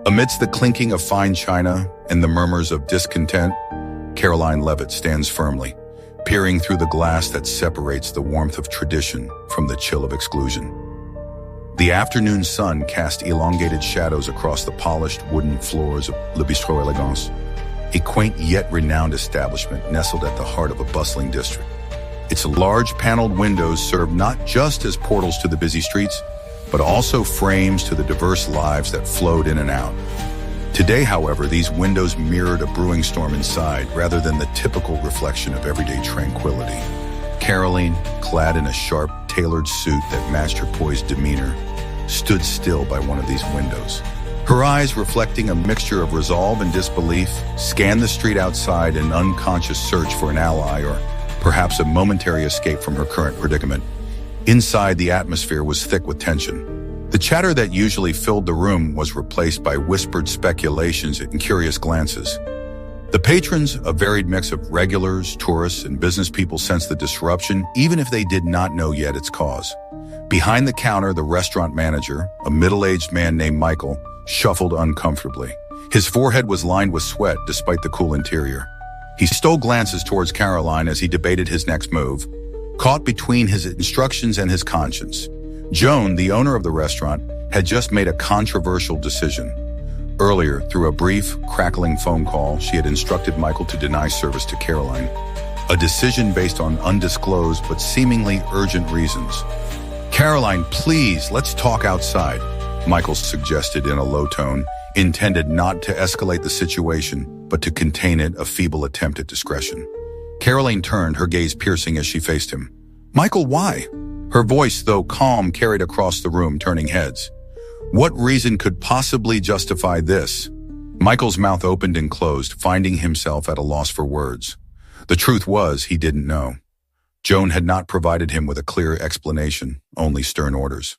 Amidst the clinking of fine china and the murmurs of discontent, Karoline Leavitt stands firmly, peering through the glass that separates the warmth of tradition from the chill of exclusion. The afternoon sun cast elongated shadows across the polished wooden floors of Le Bistrot Elegance, a quaint yet renowned establishment nestled at the heart of a bustling district. Its large paneled windows serve not just as portals to the busy streets, but also frames to the diverse lives that flowed in and out. Today, however, these windows mirrored a brewing storm inside rather than the typical reflection of everyday tranquility. Karoline, clad in a sharp, tailored suit that matched her poised demeanor, stood still by one of these windows. Her eyes, reflecting a mixture of resolve and disbelief, scanned the street outside in unconscious search for an ally or perhaps a momentary escape from her current predicament. Inside, the atmosphere was thick with tension. The chatter that usually filled the room was replaced by whispered speculations and curious glances. The patrons, a varied mix of regulars, tourists, and business people, sensed the disruption, even if they did not know yet its cause. Behind the counter, the restaurant manager, a middle-aged man named Michael, shuffled uncomfortably. His forehead was lined with sweat despite the cool interior. He stole glances towards Karoline as he debated his next move, caught between his instructions and his conscience. Joan, the owner of the restaurant, had just made a controversial decision. Earlier, through a brief, crackling phone call, she had instructed Michael to deny service to Karoline, a decision based on undisclosed but seemingly urgent reasons. "Karoline, please, let's talk outside," Michael suggested in a low tone, intended not to escalate the situation, but to contain it, a feeble attempt at discretion. Karoline turned, her gaze piercing as she faced him. "Michael, why?" Her voice, though calm, carried across the room, turning heads. What reason could possibly justify this? Michael's mouth opened and closed, finding himself at a loss for words. The truth was, he didn't know. Joan had not provided him with a clear explanation, only stern orders.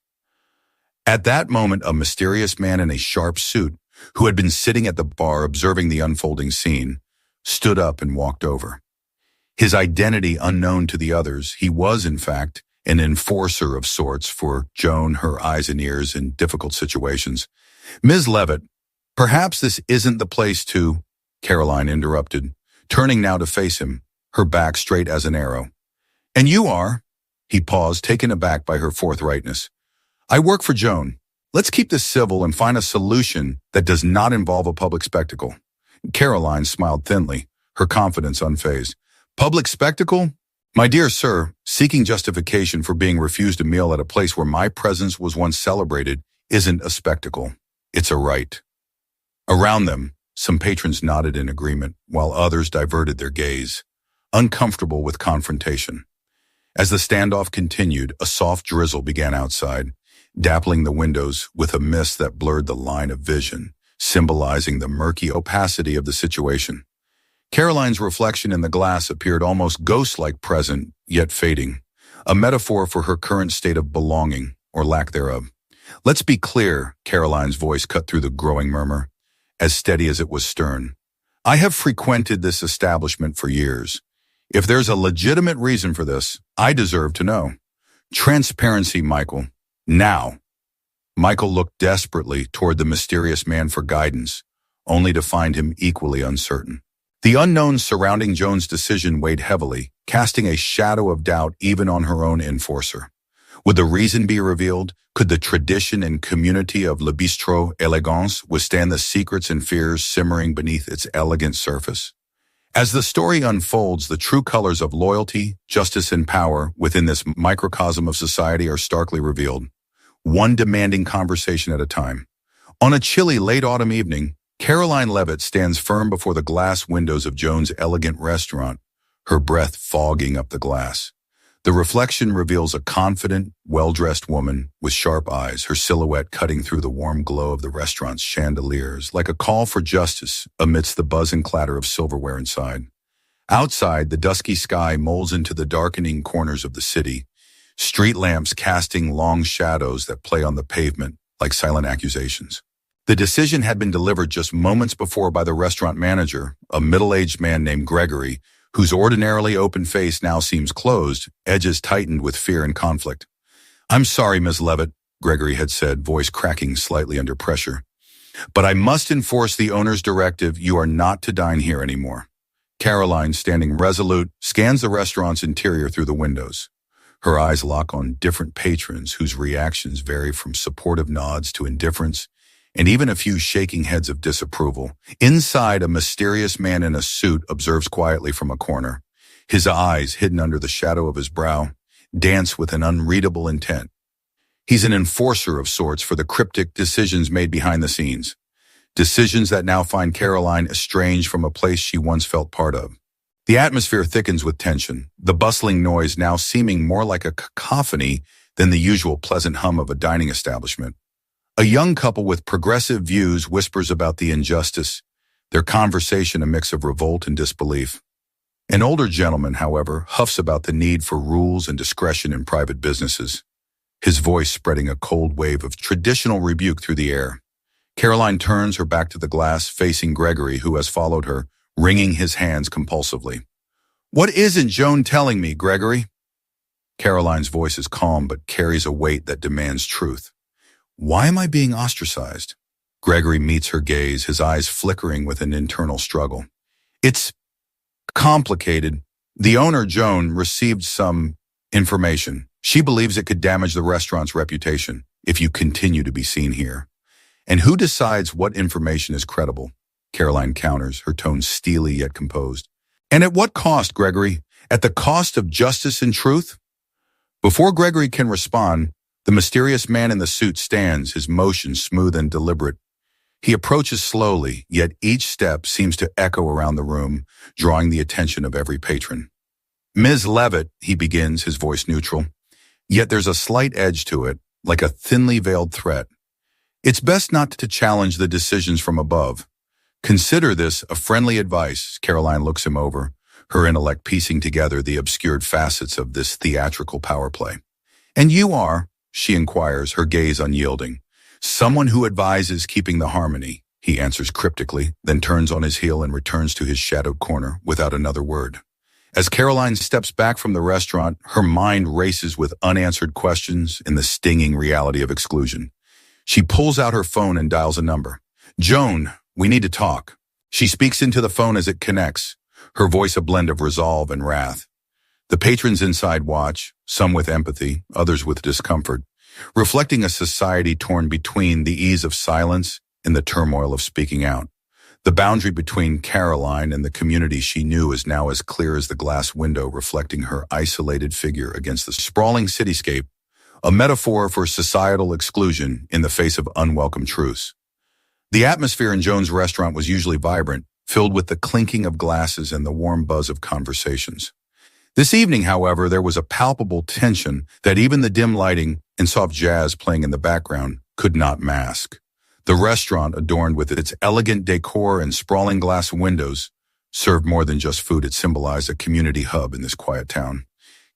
At that moment, a mysterious man in a sharp suit, who had been sitting at the bar observing the unfolding scene, stood up and walked over. His identity unknown to the others, he was, in fact, an enforcer of sorts for Joan, her eyes and ears in difficult situations. "Ms. Leavitt, perhaps this isn't the place to," Karoline interrupted, turning now to face him, her back straight as an arrow. "And you are?" He paused, taken aback by her forthrightness. "I work for Joan. Let's keep this civil and find a solution that does not involve a public spectacle." Karoline smiled thinly, her confidence unfazed. "Public spectacle? My dear sir, seeking justification for being refused a meal at a place where my presence was once celebrated isn't a spectacle. It's a right." Around them, some patrons nodded in agreement, while others diverted their gaze, uncomfortable with confrontation. As the standoff continued, a soft drizzle began outside, dappling the windows with a mist that blurred the line of vision, symbolizing the murky opacity of the situation. Karoline's reflection in the glass appeared almost ghost-like, present, yet fading, a metaphor for her current state of belonging, or lack thereof. "Let's be clear," Karoline's voice cut through the growing murmur, as steady as it was stern. "I have frequented this establishment for years. If there's a legitimate reason for this, I deserve to know. Transparency, Michael. Now." Michael looked desperately toward the mysterious man for guidance, only to find him equally uncertain. The unknown surrounding Joan's decision weighed heavily, casting a shadow of doubt even on her own enforcer. Would the reason be revealed? Could the tradition and community of Le Bistrot Elegance withstand the secrets and fears simmering beneath its elegant surface? As the story unfolds, the true colors of loyalty, justice, and power within this microcosm of society are starkly revealed, one demanding conversation at a time. On a chilly late autumn evening, Karoline Leavitt stands firm before the glass windows of Joan's elegant restaurant, her breath fogging up the glass. The reflection reveals a confident, well-dressed woman with sharp eyes, her silhouette cutting through the warm glow of the restaurant's chandeliers, like a call for justice amidst the buzz and clatter of silverware inside. Outside, the dusky sky molds into the darkening corners of the city, street lamps casting long shadows that play on the pavement like silent accusations. The decision had been delivered just moments before by the restaurant manager, a middle-aged man named Gregory, whose ordinarily open face now seems closed, edges tightened with fear and conflict. "I'm sorry, Ms. Leavitt," Gregory had said, voice cracking slightly under pressure. But I must enforce the owner's directive. You are not to dine here anymore. Karoline, standing resolute, scans the restaurant's interior through the windows. Her eyes lock on different patrons whose reactions vary from supportive nods to indifference, and even a few shaking heads of disapproval. Inside, a mysterious man in a suit observes quietly from a corner. His eyes, hidden under the shadow of his brow, dance with an unreadable intent. He's an enforcer of sorts for the cryptic decisions made behind the scenes. Decisions that now find Karoline estranged from a place she once felt part of. The atmosphere thickens with tension, the bustling noise now seeming more like a cacophony than the usual pleasant hum of a dining establishment. A young couple with progressive views whispers about the injustice, their conversation a mix of revolt and disbelief. An older gentleman, however, huffs about the need for rules and discretion in private businesses, his voice spreading a cold wave of traditional rebuke through the air. Karoline turns her back to the glass, facing Gregory, who has followed her, wringing his hands compulsively. "What isn't Joan telling me, Gregory?" Karoline's voice is calm but carries a weight that demands truth. "Why am I being ostracized?" Gregory meets her gaze, his eyes flickering with an internal struggle. "It's complicated. The owner, Joan, received some information. She believes it could damage the restaurant's reputation if you continue to be seen here. And who decides what information is credible?" Karoline counters, her tone steely yet composed. "And at what cost, Gregory? At the cost of justice and truth?" Before Gregory can respond, the mysterious man in the suit stands, his motion smooth and deliberate. He approaches slowly, yet each step seems to echo around the room, drawing the attention of every patron. "Ms. Leavitt," he begins, his voice neutral. Yet there's a slight edge to it, like a thinly veiled threat. "It's best not to challenge the decisions from above. Consider this a friendly advice." Karoline looks him over, her intellect piecing together the obscured facets of this theatrical power play. "And you are," she inquires, her gaze unyielding. "Someone who advises keeping the harmony," he answers cryptically, then turns on his heel and returns to his shadowed corner without another word. As Karoline steps back from the restaurant, her mind races with unanswered questions in the stinging reality of exclusion. She pulls out her phone and dials a number. "Joan, we need to talk." She speaks into the phone as it connects, her voice a blend of resolve and wrath. The patrons inside watch, some with empathy, others with discomfort, reflecting a society torn between the ease of silence and the turmoil of speaking out. The boundary between Karoline and the community she knew is now as clear as the glass window reflecting her isolated figure against the sprawling cityscape, a metaphor for societal exclusion in the face of unwelcome truths. The atmosphere in Joan's restaurant was usually vibrant, filled with the clinking of glasses and the warm buzz of conversations. This evening, however, there was a palpable tension that even the dim lighting and soft jazz playing in the background could not mask. The restaurant, adorned with its elegant decor and sprawling glass windows, served more than just food. It symbolized a community hub in this quiet town.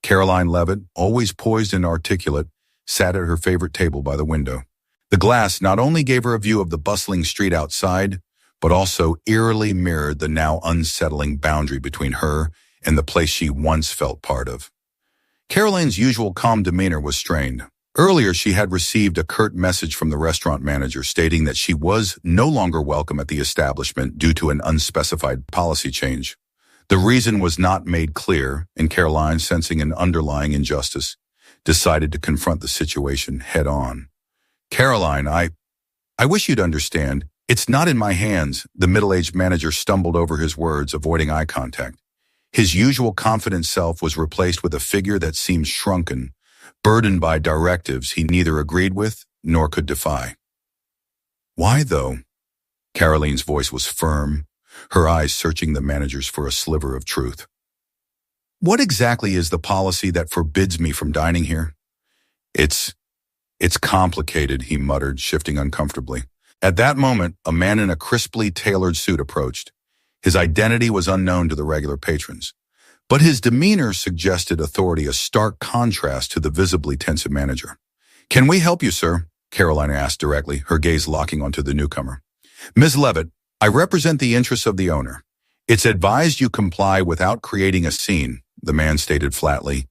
Karoline Leavitt, always poised and articulate, sat at her favorite table by the window. The glass not only gave her a view of the bustling street outside, but also eerily mirrored the now unsettling boundary between her and the place she once felt part of. Karoline's usual calm demeanor was strained. Earlier, she had received a curt message from the restaurant manager stating that she was no longer welcome at the establishment due to an unspecified policy change. The reason was not made clear, and Karoline, sensing an underlying injustice, decided to confront the situation head-on. "Karoline, I wish you'd understand. It's not in my hands." The middle-aged manager stumbled over his words, avoiding eye contact. His usual confident self was replaced with a figure that seemed shrunken, burdened by directives he neither agreed with nor could defy. "Why, though?" Karoline's voice was firm, her eyes searching the managers for a sliver of truth. "What exactly is the policy that forbids me from dining here?" It's complicated," he muttered, shifting uncomfortably. At that moment, a man in a crisply tailored suit approached. His identity was unknown to the regular patrons, but his demeanor suggested authority, a stark contrast to the visibly tense manager. "Can we help you, sir?" Karoline asked directly, her gaze locking onto the newcomer. "Ms. Leavitt, I represent the interests of the owner. It's advised you comply without creating a scene," the man stated flatly,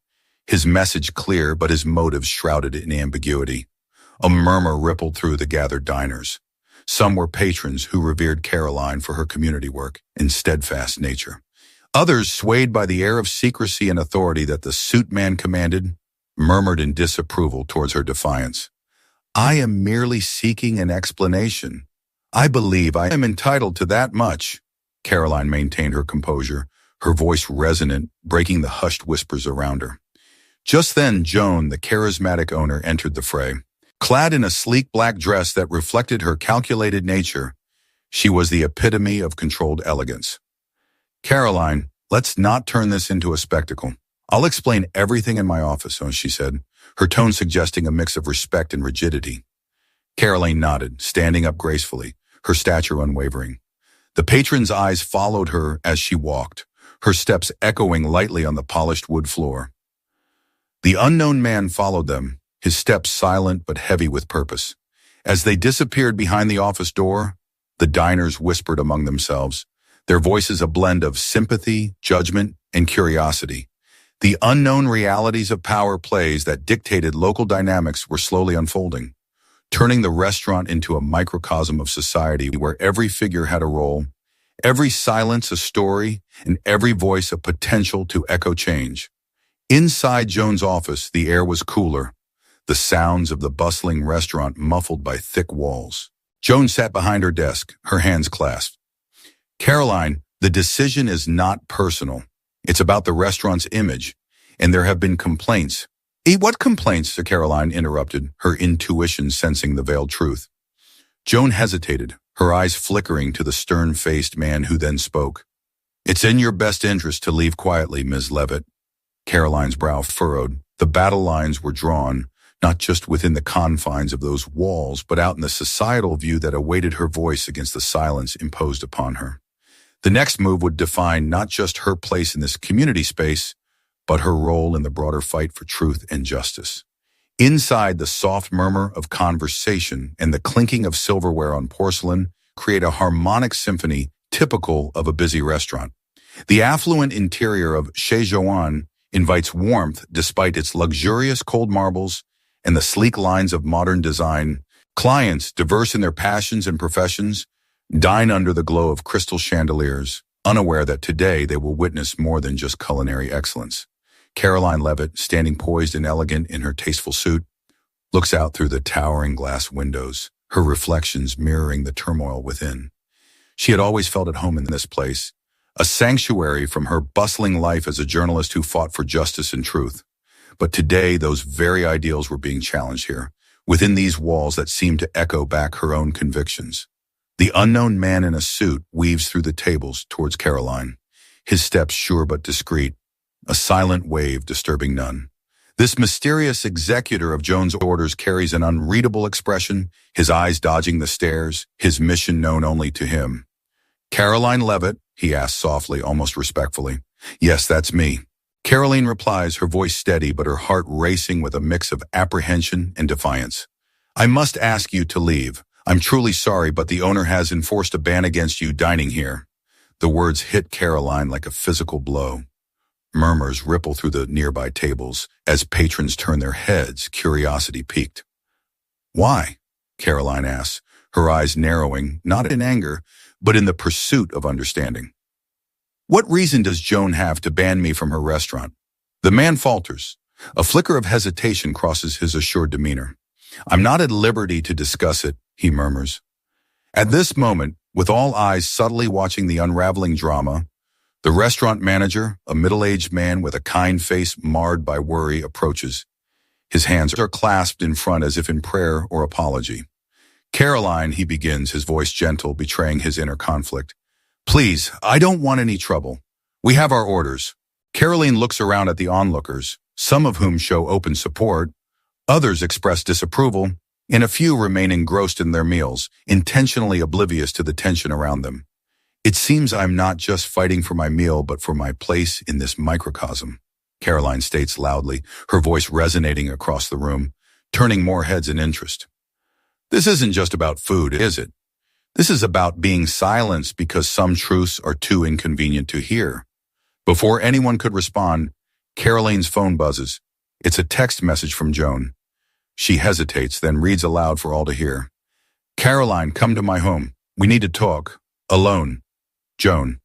his message clear but his motives shrouded in ambiguity. A murmur rippled through the gathered diners. Some were patrons who revered Karoline for her community work and steadfast nature. Others, swayed by the air of secrecy and authority that the suit man commanded, murmured in disapproval towards her defiance. "I am merely seeking an explanation. I believe I am entitled to that much." Karoline maintained her composure, her voice resonant, breaking the hushed whispers around her. Just then, Joan, the charismatic owner, entered the fray. Clad in a sleek black dress that reflected her calculated nature, she was the epitome of controlled elegance. "Karoline, let's not turn this into a spectacle. I'll explain everything in my office," she said, her tone suggesting a mix of respect and rigidity. Karoline nodded, standing up gracefully, her stature unwavering. The patron's eyes followed her as she walked, her steps echoing lightly on the polished wood floor. The unknown man followed them, his steps silent but heavy with purpose. As they disappeared behind the office door, the diners whispered among themselves, their voices a blend of sympathy, judgment, and curiosity. The unknown realities of power plays that dictated local dynamics were slowly unfolding, turning the restaurant into a microcosm of society where every figure had a role, every silence a story, and every voice a potential to echo change. Inside Joan's office, the air was cooler, the sounds of the bustling restaurant muffled by thick walls. Joan sat behind her desk, her hands clasped. "Karoline, the decision is not personal. It's about the restaurant's image, and there have been complaints." "What complaints?" Karoline interrupted, her intuition sensing the veiled truth. Joan hesitated, her eyes flickering to the stern-faced man who then spoke. "It's in your best interest to leave quietly, Ms. Leavitt." Karoline's brow furrowed. The battle lines were drawn, not just within the confines of those walls, but out in the societal view that awaited her voice against the silence imposed upon her. The next move would define not just her place in this community space, but her role in the broader fight for truth and justice. Inside, the soft murmur of conversation and the clinking of silverware on porcelain create a harmonic symphony typical of a busy restaurant. The affluent interior of Chez Joanne invites warmth despite its luxurious cold marbles and the sleek lines of modern design. Clients, diverse in their passions and professions, dine under the glow of crystal chandeliers, unaware that today they will witness more than just culinary excellence. Karoline Leavitt, standing poised and elegant in her tasteful suit, looks out through the towering glass windows, her reflections mirroring the turmoil within. She had always felt at home in this place, a sanctuary from her bustling life as a journalist who fought for justice and truth. But today, those very ideals were being challenged here, within these walls that seemed to echo back her own convictions. The unknown man in a suit weaves through the tables towards Karoline, his steps sure but discreet, a silent wave disturbing none. This mysterious executor of Joan's orders carries an unreadable expression, his eyes dodging the stares, his mission known only to him. "Karoline Leavitt?" he asks softly, almost respectfully. "Yes, that's me." Karoline replies, her voice steady but her heart racing with a mix of apprehension and defiance. "I must ask you to leave. I'm truly sorry, but the owner has enforced a ban against you dining here." The words hit Karoline like a physical blow. Murmurs ripple through the nearby tables as patrons turn their heads, curiosity piqued. "Why?" Karoline asks, her eyes narrowing, not in anger, but in the pursuit of understanding. "What reason does Joan have to ban me from her restaurant?" The man falters. A flicker of hesitation crosses his assured demeanor. "I'm not at liberty to discuss it," he murmurs. At this moment, with all eyes subtly watching the unraveling drama, the restaurant manager, a middle-aged man with a kind face marred by worry, approaches. His hands are clasped in front as if in prayer or apology. "Karoline," he begins, his voice gentle, betraying his inner conflict. "Please, I don't want any trouble. We have our orders." Karoline looks around at the onlookers, some of whom show open support, others express disapproval, and a few remain engrossed in their meals, intentionally oblivious to the tension around them. "It seems I'm not just fighting for my meal, but for my place in this microcosm," Karoline states loudly, her voice resonating across the room, turning more heads in interest. "This isn't just about food, is it? This is about being silenced because some truths are too inconvenient to hear." Before anyone could respond, Karoline's phone buzzes. It's a text message from Joan. She hesitates, then reads aloud for all to hear. Caroline, come to my home. We need to talk. Alone. Joan.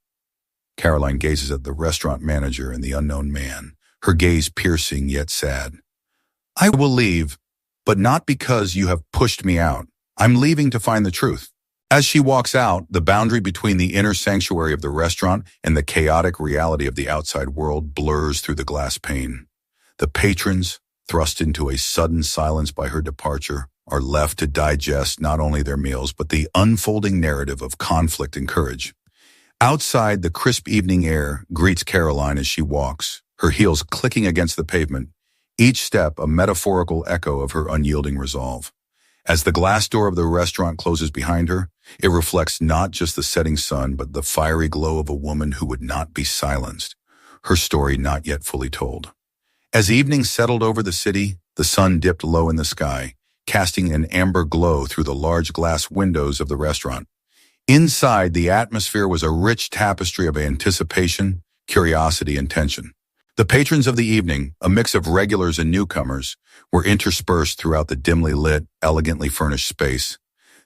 Caroline gazes at the restaurant manager and the unknown man, her gaze piercing yet sad. I will leave, but not because you have pushed me out. I'm leaving to find the truth. As she walks out, the boundary between the inner sanctuary of the restaurant and the chaotic reality of the outside world blurs through the glass pane. The patrons, thrust into a sudden silence by her departure, are left to digest not only their meals but the unfolding narrative of conflict and courage. Outside, the crisp evening air greets Caroline as she walks, her heels clicking against the pavement, each step a metaphorical echo of her unyielding resolve. As the glass door of the restaurant closes behind her, it reflects not just the setting sun but the fiery glow of a woman who would not be silenced, her story not yet fully told. As evening settled over the city, the sun dipped low in the sky, casting an amber glow through the large glass windows of the restaurant. Inside, the atmosphere was a rich tapestry of anticipation, curiosity, and tension. The patrons of the evening, a mix of regulars and newcomers, were interspersed throughout the dimly lit, elegantly furnished space.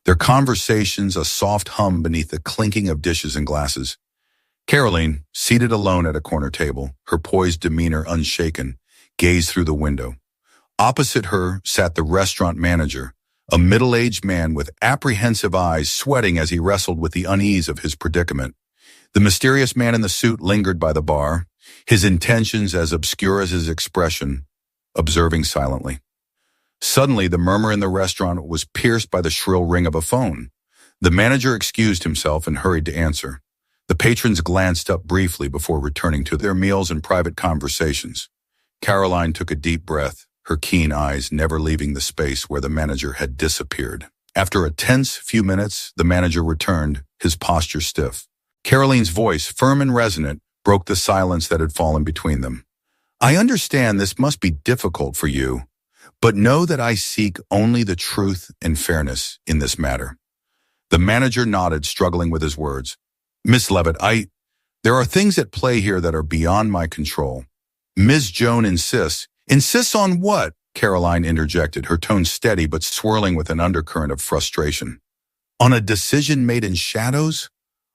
Their conversations a soft hum beneath the clinking of dishes and glasses. Caroline, seated alone at a corner table, her poised demeanor unshaken, gazed through the window. Opposite her sat the restaurant manager, a middle-aged man with apprehensive eyes sweating as he wrestled with the unease of his predicament. The mysterious man in the suit lingered by the bar, his intentions as obscure as his expression, observing silently. Suddenly, the murmur in the restaurant was pierced by the shrill ring of a phone. The manager excused himself and hurried to answer. The patrons glanced up briefly before returning to their meals and private conversations. Caroline took a deep breath, her keen eyes never leaving the space where the manager had disappeared. After a tense few minutes, the manager returned, his posture stiff. Caroline's voice, firm and resonant, broke the silence that had fallen between them. I understand this must be difficult for you, but know that I seek only the truth and fairness in this matter. The manager nodded, struggling with his words. Miss Leavitt, there are things at play here that are beyond my control. Ms. Joan insists. Insists on what? Caroline interjected, her tone steady but swirling with an undercurrent of frustration. On a decision made in shadows?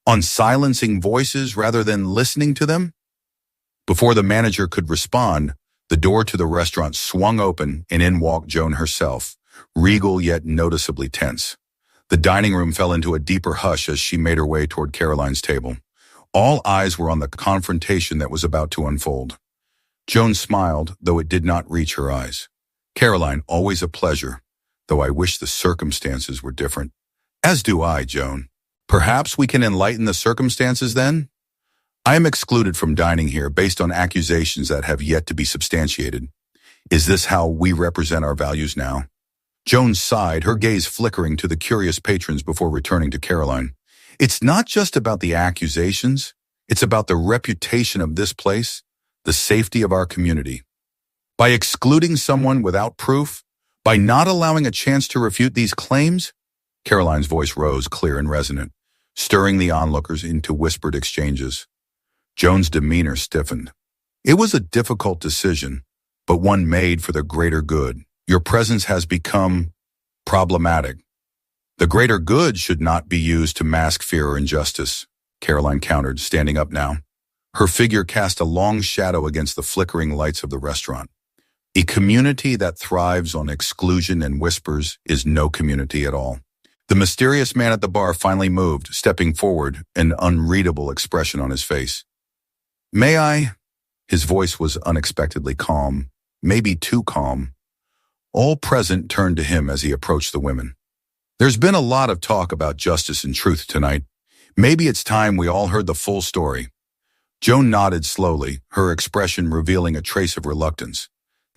On silencing voices rather than listening to them? Before the manager could respond, the door to the restaurant swung open and in walked Joan herself, regal yet noticeably tense. The dining room fell into a deeper hush as she made her way toward Caroline's table. All eyes were on the confrontation that was about to unfold. Joan smiled, though it did not reach her eyes. Caroline, always a pleasure, though I wish the circumstances were different. As do I, Joan. Perhaps we can enlighten the circumstances then? I am excluded from dining here based on accusations that have yet to be substantiated. Is this how we represent our values now? Joan sighed, her gaze flickering to the curious patrons before returning to Caroline. It's not just about the accusations. It's about the reputation of this place, the safety of our community. By excluding someone without proof, by not allowing a chance to refute these claims, Caroline's voice rose clear and resonant, stirring the onlookers into whispered exchanges. Joan's demeanor stiffened. It was a difficult decision, but one made for the greater good. Your presence has become problematic. The greater good should not be used to mask fear or injustice, Caroline countered, standing up now. Her figure cast a long shadow against the flickering lights of the restaurant. A community that thrives on exclusion and whispers is no community at all. The mysterious man at the bar finally moved, stepping forward, an unreadable expression on his face. May I? His voice was unexpectedly calm, maybe too calm. All present turned to him as he approached the women. There's been a lot of talk about justice and truth tonight. Maybe it's time we all heard the full story. Joan nodded slowly, her expression revealing a trace of reluctance.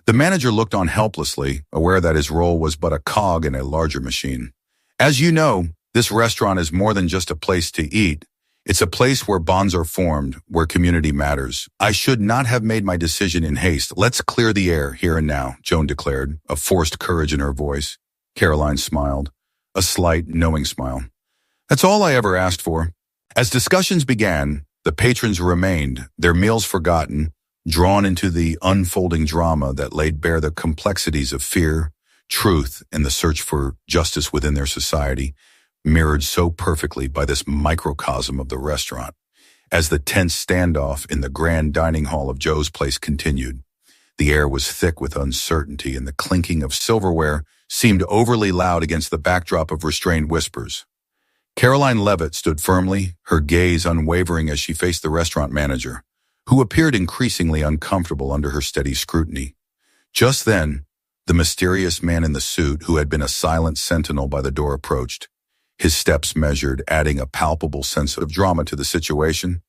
The manager looked on helplessly, aware that his role was but a cog in a larger machine. As you know, this restaurant is more than just a place to eat. It's a place where bonds are formed, where community matters. I should not have made my decision in haste. Let's clear the air here and now, Joan declared, a forced courage in her voice. Caroline smiled, a slight, knowing smile. That's all I ever asked for. As discussions began, the patrons remained, their meals forgotten, drawn into the unfolding drama that laid bare the complexities of fear, truth, and the search for justice within their society, mirrored so perfectly by this microcosm of the restaurant. As the tense standoff in the grand dining hall of Joe's Place continued, the air was thick with uncertainty, and the clinking of silverware seemed overly loud against the backdrop of restrained whispers. Karoline Leavitt stood firmly, her gaze unwavering as she faced the restaurant manager, who appeared increasingly uncomfortable under her steady scrutiny. Just then, the mysterious man in the suit, who had been a silent sentinel by the door, approached. His steps measured, adding a palpable sense of drama to the situation.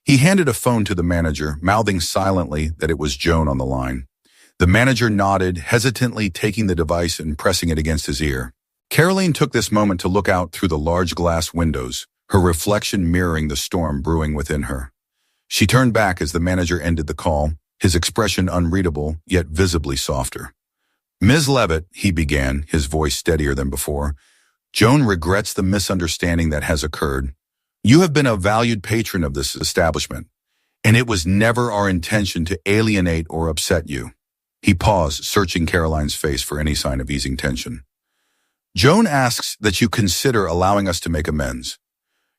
He handed a phone to the manager, mouthing silently that it was Joan on the line. The manager nodded, hesitantly taking the device and pressing it against his ear. Karoline took this moment to look out through the large glass windows, her reflection mirroring the storm brewing within her. She turned back as the manager ended the call, his expression unreadable, yet visibly softer. "Ms. Leavitt," he began, his voice steadier than before, "Joan regrets the misunderstanding that has occurred. You have been a valued patron of this establishment, and it was never our intention to alienate or upset you." He paused, searching Karoline's face for any sign of easing tension. "Joan asks that you consider allowing us to make amends.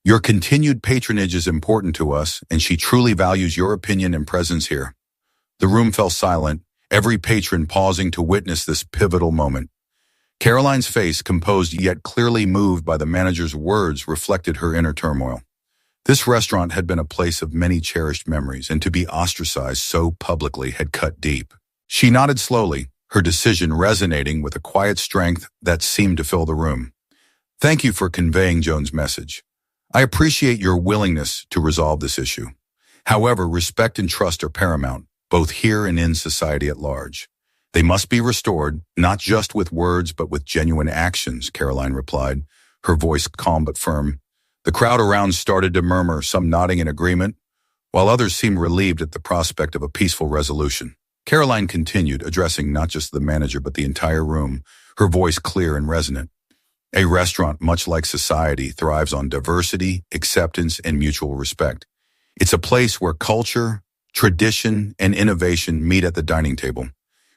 Your continued patronage is important to us, and she truly values your opinion and presence here." The room fell silent, every patron pausing to witness this pivotal moment. Karoline's face, composed yet clearly moved by the manager's words, reflected her inner turmoil. This restaurant had been a place of many cherished memories, and to be ostracized so publicly had cut deep. She nodded slowly, her decision resonating with a quiet strength that seemed to fill the room. "Thank you for conveying Joan's message. I appreciate your willingness to resolve this issue. However, respect and trust are paramount, both here and in society at large. They must be restored, not just with words, but with genuine actions," Karoline replied, her voice calm but firm. The crowd around started to murmur, some nodding in agreement, while others seemed relieved at the prospect of a peaceful resolution. Karoline continued, addressing not just the manager but the entire room, her voice clear and resonant. "A restaurant, much like society, thrives on diversity, acceptance, and mutual respect. It's a place where culture, tradition, and innovation meet at the dining table,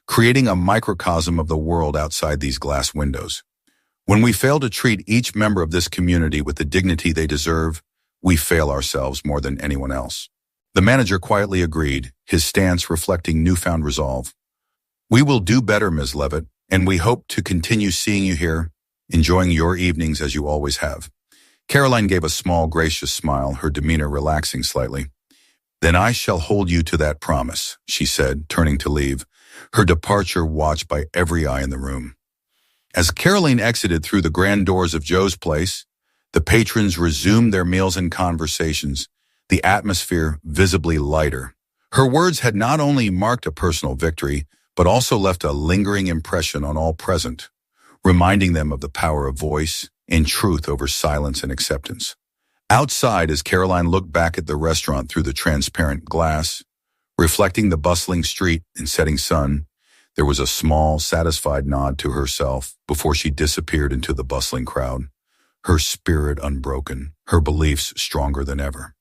creating a microcosm of the world outside these glass windows. When we fail to treat each member of this community with the dignity they deserve, we fail ourselves more than anyone else." The manager quietly agreed, his stance reflecting newfound resolve. "We will do better, Ms. Leavitt, and we hope to continue seeing you here, enjoying your evenings as you always have." Karoline gave a small, gracious smile, her demeanor relaxing slightly. "Then I shall hold you to that promise," she said, turning to leave, her departure watched by every eye in the room. As Karoline exited through the grand doors of Joe's Place, the patrons resumed their meals and conversations, the atmosphere visibly lighter. Her words had not only marked a personal victory, but also left a lingering impression on all present, reminding them of the power of voice and truth over silence and acceptance. Outside, as Karoline looked back at the restaurant through the transparent glass, reflecting the bustling street and setting sun, there was a small, satisfied nod to herself before she disappeared into the bustling crowd, her spirit unbroken, her beliefs stronger than ever.